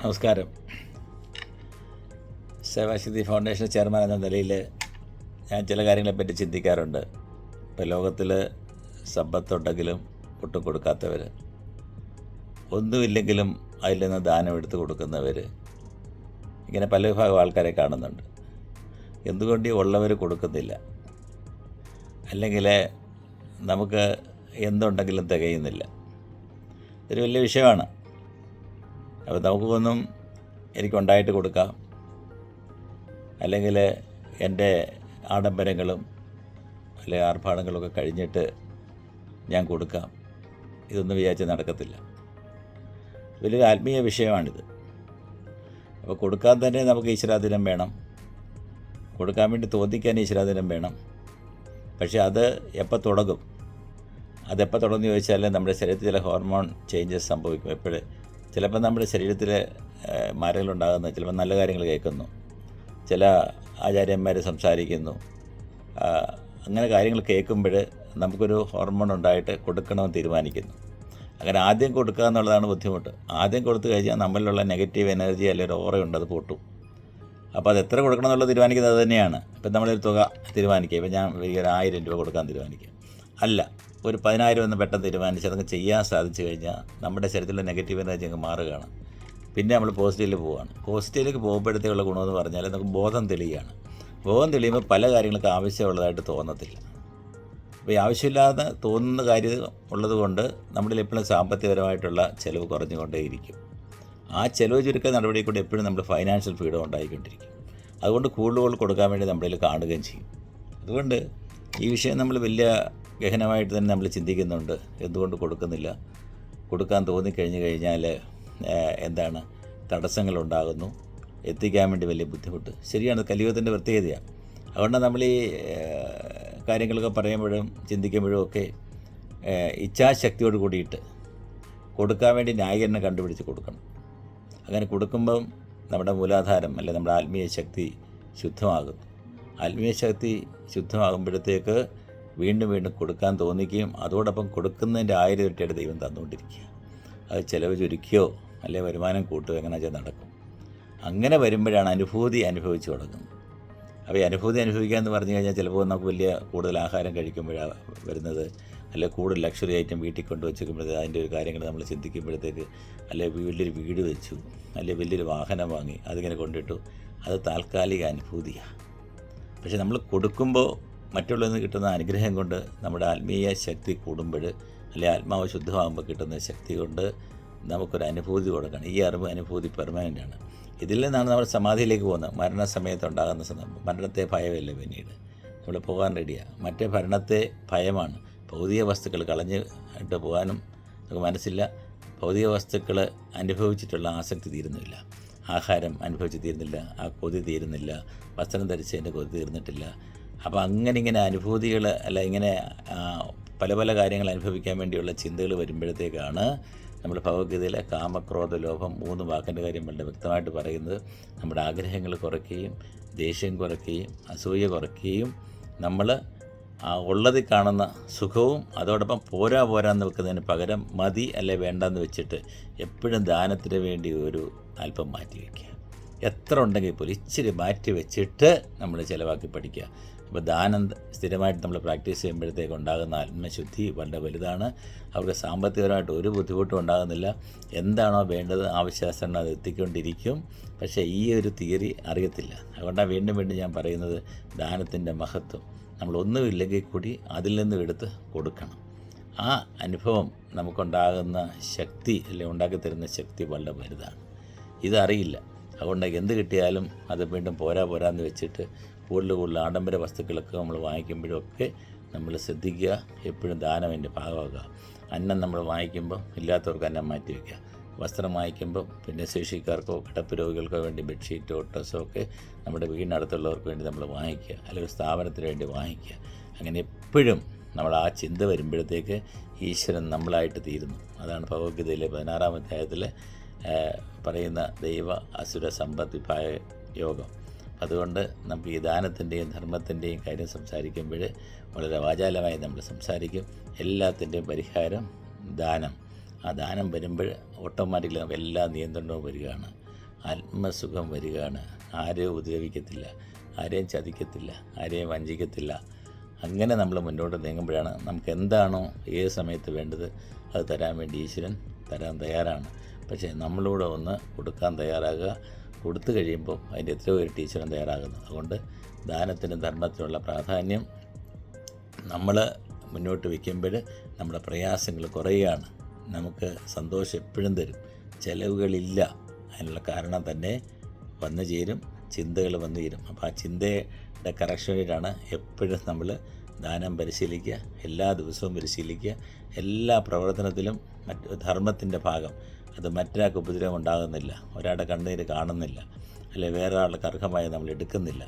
നമസ്കാരം. Sevashakti foundation chairman എന്ന നിലയിൽ ഞാൻ ചില കാര്യങ്ങളെപ്പറ്റി ചിന്തിക്കാറുണ്ട്. ഇപ്പോൾ ലോകത്തിൽ സമ്പത്തുണ്ടെങ്കിലും ഒട്ടും കൊടുക്കാത്തവർ, ഒന്നുമില്ലെങ്കിലും അതിൽ നിന്ന് ദാനം എടുത്ത് കൊടുക്കുന്നവർ, ഇങ്ങനെ പല വിഭാഗം ആൾക്കാരെ കാണുന്നുണ്ട്. എന്തുകൊണ്ട് ഉള്ളവർ കൊടുക്കുന്നില്ല? അല്ലെങ്കിൽ നമുക്ക് എന്തുണ്ടെങ്കിലും തികയുന്നില്ല? ഇതൊരു വലിയ വിഷയമാണ്. അപ്പോൾ നമുക്കൊന്നും എനിക്കുണ്ടായിട്ട് കൊടുക്കാം, അല്ലെങ്കിൽ എൻ്റെ ആഡംബരങ്ങളും അല്ലെങ്കിൽ ആർഭാടങ്ങളൊക്കെ കഴിഞ്ഞിട്ട് ഞാൻ കൊടുക്കാം, ഇതൊന്നും വിചാരിച്ച് നടക്കത്തില്ല. വലിയൊരു ആത്മീയ വിഷയമാണിത്. അപ്പോൾ കൊടുക്കാൻ തന്നെ നമുക്ക് ഈശ്വരാധീനം വേണം, കൊടുക്കാൻ വേണ്ടി തോന്നിക്കാൻ ഈശ്വരാധീനം വേണം. പക്ഷേ അത് എപ്പോൾ തുടങ്ങും? അതെപ്പോൾ തുടങ്ങുമെന്ന് ചോദിച്ചാൽ നമ്മുടെ ശരീരത്തിൽ ചില ഹോർമോൺ ചേഞ്ചസ് സംഭവിക്കും. ചിലപ്പോൾ നമ്മുടെ ശരീരത്തിൽ മാറ്റങ്ങളുണ്ടാകുന്നു. ചിലപ്പോൾ നല്ല കാര്യങ്ങൾ കേൾക്കുന്നു, ചില ആചാര്യന്മാർ സംസാരിക്കുന്നു, അങ്ങനെ കാര്യങ്ങൾ കേൾക്കുമ്പോൾ നമുക്കൊരു ഹോർമോൺ ഉണ്ടായിട്ട് കൊടുക്കണമെന്ന് തീരുമാനിക്കുന്നു. അങ്ങനെ ആദ്യം കൊടുക്കുക എന്നുള്ളതാണ് ബുദ്ധിമുട്ട്. ആദ്യം കൊടുത്തു കഴിഞ്ഞാൽ നമ്മളിലുള്ള നെഗറ്റീവ് എനർജി അല്ലെങ്കിൽ ഒരു ഓറയുണ്ട്, അത് പൊട്ടും. അപ്പോൾ അത് എത്ര കൊടുക്കണം എന്നുള്ളത് തീരുമാനിക്കുന്നത് അത് തന്നെയാണ്. ഇപ്പം നമ്മളൊരു തുക തീരുമാനിക്കുക, ഇപ്പം ഞാൻ ഒരു 1000 രൂപ കൊടുക്കാൻ തീരുമാനിക്കുക, അല്ല ഒരു 10,000 എന്ന് പെട്ടെന്ന് തീരുമാനിച്ച് അതങ്ങ് ചെയ്യാൻ സാധിച്ചു കഴിഞ്ഞാൽ നമ്മുടെ ശരീരത്തിലെ നെഗറ്റീവ് എനർജി അങ്ങ് മാറുകയാണ്. പിന്നെ നമ്മൾ പോസിറ്റീവിൽ പോവുകയാണ്. പോസിറ്റീവിലേക്ക് പോകുമ്പോഴത്തേക്കുള്ള ഗുണമെന്ന് പറഞ്ഞാൽ നമുക്ക് ബോധം തെളിയുകയാണ്. ബോധം തെളിയുമ്പോൾ പല കാര്യങ്ങൾക്ക് ആവശ്യമുള്ളതായിട്ട് തോന്നത്തില്ല. അപ്പോൾ ഈ ആവശ്യമില്ലാതെ തോന്നുന്ന കാര്യം ഉള്ളതുകൊണ്ട് നമ്മളിൽ എപ്പോഴും സാമ്പത്തികപരമായിട്ടുള്ള ചിലവ് കുറഞ്ഞുകൊണ്ടേയിരിക്കും. ആ ചിലവ് ചുരുക്ക നടപടി കൂടി എപ്പോഴും നമ്മൾ ഫൈനാൻഷ്യൽ ഫ്രീഡം ഉണ്ടായിക്കൊണ്ടിരിക്കും. അതുകൊണ്ട് കൂടുതൽ കൊടുക്കാൻ വേണ്ടി നമ്മളിൽ കാണുകയും ചെയ്യും. അതുകൊണ്ട് ഈ വിഷയം നമ്മൾ വലിയ ഗഹനമായിട്ട് തന്നെ നമ്മൾ ചിന്തിക്കുന്നുണ്ട്. എന്തുകൊണ്ട് കൊടുക്കുന്നില്ല? കൊടുക്കാൻ തോന്നിക്കഴിഞ്ഞ് കഴിഞ്ഞാൽ എന്താണ് തടസ്സങ്ങളുണ്ടാകുന്നു, എത്തിക്കാൻ വേണ്ടി വലിയ ബുദ്ധിമുട്ട്. ശരിയാണ്, കലിയുഗത്തിൻ്റെ പ്രത്യേകതയാണ്. അതുകൊണ്ട് നമ്മൾ ഈ കാര്യങ്ങളൊക്കെ പറയുമ്പോഴും ചിന്തിക്കുമ്പോഴും ഒക്കെ ഇച്ഛാശക്തിയോട് കൂടിയിട്ട് കൊടുക്കാൻ വേണ്ടി ന്യായീകരണം കണ്ടുപിടിച്ച് കൊടുക്കണം. അങ്ങനെ കൊടുക്കുമ്പം നമ്മുടെ മൂലാധാരം അല്ലെ നമ്മുടെ ആത്മീയ ശക്തി ശുദ്ധമാകുന്നു. ആത്മീയ ശക്തി ശുദ്ധമാകുമ്പോഴത്തേക്ക് വീണ്ടും വീണ്ടും കൊടുക്കാൻ തോന്നിക്കുകയും അതോടൊപ്പം കൊടുക്കുന്നതിൻ്റെ 1000 ഇരട്ടിയായിട്ട് ദൈവം തന്നുകൊണ്ടിരിക്കുക. അത് ചിലവ് ചുരുക്കിയോ അല്ലെ വരുമാനം കൂട്ടുകയോ എങ്ങനെ വെച്ചാൽ നടക്കും. അങ്ങനെ വരുമ്പോഴാണ് അനുഭൂതി അനുഭവിച്ച് തുടങ്ങുന്നത്. അപ്പോൾ ഈ അനുഭൂതി അനുഭവിക്കുക എന്ന് പറഞ്ഞു കഴിഞ്ഞാൽ ചിലപ്പോൾ നമുക്ക് വലിയ കൂടുതൽ ആഹാരം കഴിക്കുമ്പോഴാണ് വരുന്നത്, അല്ലെ കൂടുതൽ ലക്ഷറി ഐറ്റം വീട്ടിൽ കൊണ്ട് വെച്ചിരിക്കുമ്പോഴത്തേക്ക് അതിൻ്റെ ഒരു കാര്യങ്ങൾ നമ്മൾ ചിന്തിക്കുമ്പോഴത്തേക്ക്, അല്ലെ വലിയൊരു വീട് വെച്ചു, അല്ലെ വലിയൊരു വാഹനം വാങ്ങി അതിങ്ങനെ കൊണ്ടിട്ടു, അത് താൽക്കാലിക അനുഭൂതിയാണ്. പക്ഷേ നമ്മൾ കൊടുക്കുമ്പോൾ മറ്റുള്ളവരിൽ നിന്ന് കിട്ടുന്ന അനുഗ്രഹം കൊണ്ട് നമ്മുടെ ആത്മീയ ശക്തി കൂടുമ്പോൾ, അല്ലെങ്കിൽ ആത്മാവ് ശുദ്ധമാകുമ്പോൾ കിട്ടുന്ന ശക്തി കൊണ്ട് നമുക്കൊരു അനുഭൂതി കൊടുക്കണം. ഈ അനുഭൂതി പെർമനൻ്റാണ്. ഇതിൽ നിന്നാണ് നമ്മൾ സമാധിയിലേക്ക് പോകുന്നത്. മരണസമയത്ത് ഉണ്ടാകുന്ന സംഭവം. മരണത്തെ ഭയമില്ല, പിന്നീട് നമ്മൾ പോകാൻ റെഡിയാണ്. മറ്റേ ഭരണത്തെ ഭയമാണ്. ഭൗതിക വസ്തുക്കൾ കളഞ്ഞിട്ട് പോകാനും നമുക്ക് മനസ്സില്ല. ഭൗതിക വസ്തുക്കൾ അനുഭവിച്ചിട്ടുള്ള ആസക്തി തീരുന്നില്ല, ആഹാരം അനുഭവിച്ച് തീരുന്നില്ല, ആ കൊതി തീരുന്നില്ല, വസ്ത്രം ധരിച്ചതിൻ്റെ കൊതി തീർന്നിട്ടില്ല. അപ്പോൾ ഇങ്ങനെ അനുഭൂതികൾ അല്ല ഇങ്ങനെ പല പല കാര്യങ്ങൾ അനുഭവിക്കാൻ വേണ്ടിയുള്ള ചിന്തകൾ വരുമ്പോഴത്തേക്കാണ് നമ്മൾ ഭഗവത്ഗീതയിലെ കാമക്രോധ ലോഭം 3 വാക്കിൻ്റെ കാര്യം വളരെ വ്യക്തമായിട്ട് പറയുന്നത്. നമ്മുടെ ആഗ്രഹങ്ങൾ കുറയ്ക്കുകയും ദേഷ്യം കുറയ്ക്കുകയും അസൂയ കുറയ്ക്കുകയും നമ്മൾ ഉള്ളതിൽ കാണുന്ന സുഖവും അതോടൊപ്പം പോരാന്ന് വെക്കുന്നതിന് പകരം മതി അല്ലെ വേണ്ടെന്ന് വെച്ചിട്ട് എപ്പോഴും ദാനത്തിന് വേണ്ടി ഒരു അല്പം മാറ്റി വയ്ക്കുക. എത്ര ഉണ്ടെങ്കിൽ പോലും ഇച്ചിരി മാറ്റി വെച്ചിട്ട് നമ്മൾ ചിലവാക്കി പഠിക്കുക. അപ്പോൾ ദാനം സ്ഥിരമായിട്ട് നമ്മൾ പ്രാക്ടീസ് ചെയ്യുമ്പോഴത്തേക്ക് ഉണ്ടാകുന്ന ആത്മശുദ്ധി വളരെ വലുതാണ്. അവർക്ക് സാമ്പത്തികപരമായിട്ട് ഒരു ബുദ്ധിമുട്ടും ഉണ്ടാകുന്നില്ല. എന്താണോ വേണ്ടത് ആവശ്യാനുസരണം അത് എത്തിക്കൊണ്ടിരിക്കും. പക്ഷേ ഈ ഒരു തിയറി അറിയത്തില്ല. അതുകൊണ്ടാണ് വീണ്ടും വീണ്ടും ഞാൻ പറയുന്നത്, ദാനത്തിൻ്റെ മഹത്വം നമ്മളൊന്നുമില്ലെങ്കിൽ കൂടി അതിൽ നിന്നും എടുത്ത് കൊടുക്കണം. ആ അനുഭവം നമുക്കുണ്ടാകുന്ന ശക്തി അല്ലെങ്കിൽ ഉണ്ടാക്കി തരുന്ന ശക്തി വളരെ വലുതാണ്. ഇതറിയില്ല. അതുകൊണ്ട് എന്ത് കിട്ടിയാലും അത് വീണ്ടും പോരാന്ന് വെച്ചിട്ട് കൂടുതൽ ആഡംബര വസ്തുക്കളൊക്കെ നമ്മൾ വാങ്ങിക്കുമ്പോഴൊക്കെ നമ്മൾ ശ്രദ്ധിക്കുക, എപ്പോഴും ദാനം അതിൻ്റെ ഭാഗമാകുക. അന്നം നമ്മൾ വാങ്ങിക്കുമ്പോൾ ഇല്ലാത്തവർക്ക് അന്നം മാറ്റി വയ്ക്കുക. വസ്ത്രം വാങ്ങിക്കുമ്പോൾ ഭിന്നശേഷിക്കാർക്കോ കിടപ്പ് രോഗികൾക്കോ വേണ്ടി ബെഡ്ഷീറ്റോ ഡ്രസ്സോ ഒക്കെ നമ്മുടെ വീടിനടുത്തുള്ളവർക്ക് വേണ്ടി നമ്മൾ വാങ്ങിക്കുക, അല്ലെങ്കിൽ സ്ഥാപനത്തിന് വേണ്ടി വാങ്ങിക്കുക. അങ്ങനെ എപ്പോഴും നമ്മൾ ആ ചിന്ത വരുമ്പോഴത്തേക്ക് ഈശ്വരൻ നമ്മളായിട്ട് തീരുന്നു. അതാണ് ഭഗവത്ഗീതയിലെ 16-ാം അധ്യായത്തിൽ പറയുന്ന ദൈവ അസുര സമ്പദ് വിഭാഗ യോഗം. അതുകൊണ്ട് നമുക്ക് ഈ ദാനത്തിൻ്റെയും ധർമ്മത്തിൻ്റെയും കാര്യം സംസാരിക്കുമ്പോൾ വളരെ വാചാലമായി നമ്മൾ സംസാരിക്കും. എല്ലാത്തിൻ്റെയും പരിഹാരം ദാനം. ആ ദാനം വരുമ്പോൾ ഓട്ടോമാറ്റിക്കലി നമുക്ക് എല്ലാ നിയന്ത്രണവും വരികയാണ്. ആത്മസുഖം വരികയാണ്. ആരെയും ഉപദ്രവിക്കത്തില്ല, ആരെയും ചതിക്കത്തില്ല, ആരെയും വഞ്ചിക്കത്തില്ല. അങ്ങനെ നമ്മൾ മുന്നോട്ട് നീങ്ങുമ്പോഴാണ് നമുക്ക് എന്താണോ ഏത് സമയത്ത് വേണ്ടത് അത് തരാൻ വേണ്ടി ഈശ്വരൻ തരാൻ തയ്യാറാണ്. പക്ഷേ നമ്മളൂടെ ഒന്ന് കൊടുക്കാൻ തയ്യാറാകുക. കൊടുത്തു കഴിയുമ്പോൾ അതിൻ്റെ എത്രയോ ഒരു ഈശ്വരൻ തയ്യാറാകുന്നു. അതുകൊണ്ട് ദാനത്തിനും ധർമ്മത്തിനുള്ള പ്രാധാന്യം നമ്മൾ മുന്നോട്ട് വയ്ക്കുമ്പോൾ നമ്മുടെ പ്രയാസങ്ങൾ കുറയുകയാണ്. നമുക്ക് സന്തോഷം എപ്പോഴും തരും. ചിലവുകളില്ല. അതിനുള്ള കാരണം തന്നെ വന്നു ചേരും, ചിന്തകൾ വന്നു ചേരും. അപ്പോൾ ആ ചിന്തയുടെ കറക്ഷനിലാണ് എപ്പോഴും നമ്മൾ ദാനം പരിശീലിക്കുക, എല്ലാ ദിവസവും പരിശീലിക്കുക. എല്ലാ പ്രവർത്തനത്തിലും ധർമ്മത്തിൻ്റെ ഭാഗം അത് മറ്റൊരാൾക്ക് ഉപദ്രവം ഉണ്ടാകുന്നില്ല, ഒരാളുടെ കണ്ണീര് കാണുന്നില്ല, അല്ലെ വേറെ ആൾക്ക് അർഹമായി നമ്മൾ എടുക്കുന്നില്ല.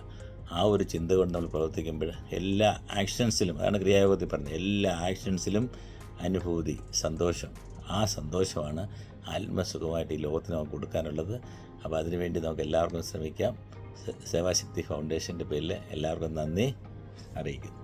ആ ഒരു ചിന്ത കൊണ്ട് നമ്മൾ പ്രവർത്തിക്കുമ്പോൾ എല്ലാ ആക്ഷൻസിലും, അതാണ് ക്രിയായോഗത്തിൽ പറഞ്ഞത്, എല്ലാ ആക്ഷൻസിലും അനുഭൂതി, സന്തോഷം. ആ സന്തോഷമാണ് ആത്മസുഖമായിട്ട് ഈ ലോകത്തിന് നമുക്ക് കൊടുക്കാനുള്ളത്. അപ്പോൾ അതിനുവേണ്ടി നമുക്ക് എല്ലാവർക്കും ശ്രമിക്കാം. സേവാശക്തി ഫൗണ്ടേഷൻ്റെ പേരിൽ എല്ലാവർക്കും നന്ദി അറിയിക്കുന്നു.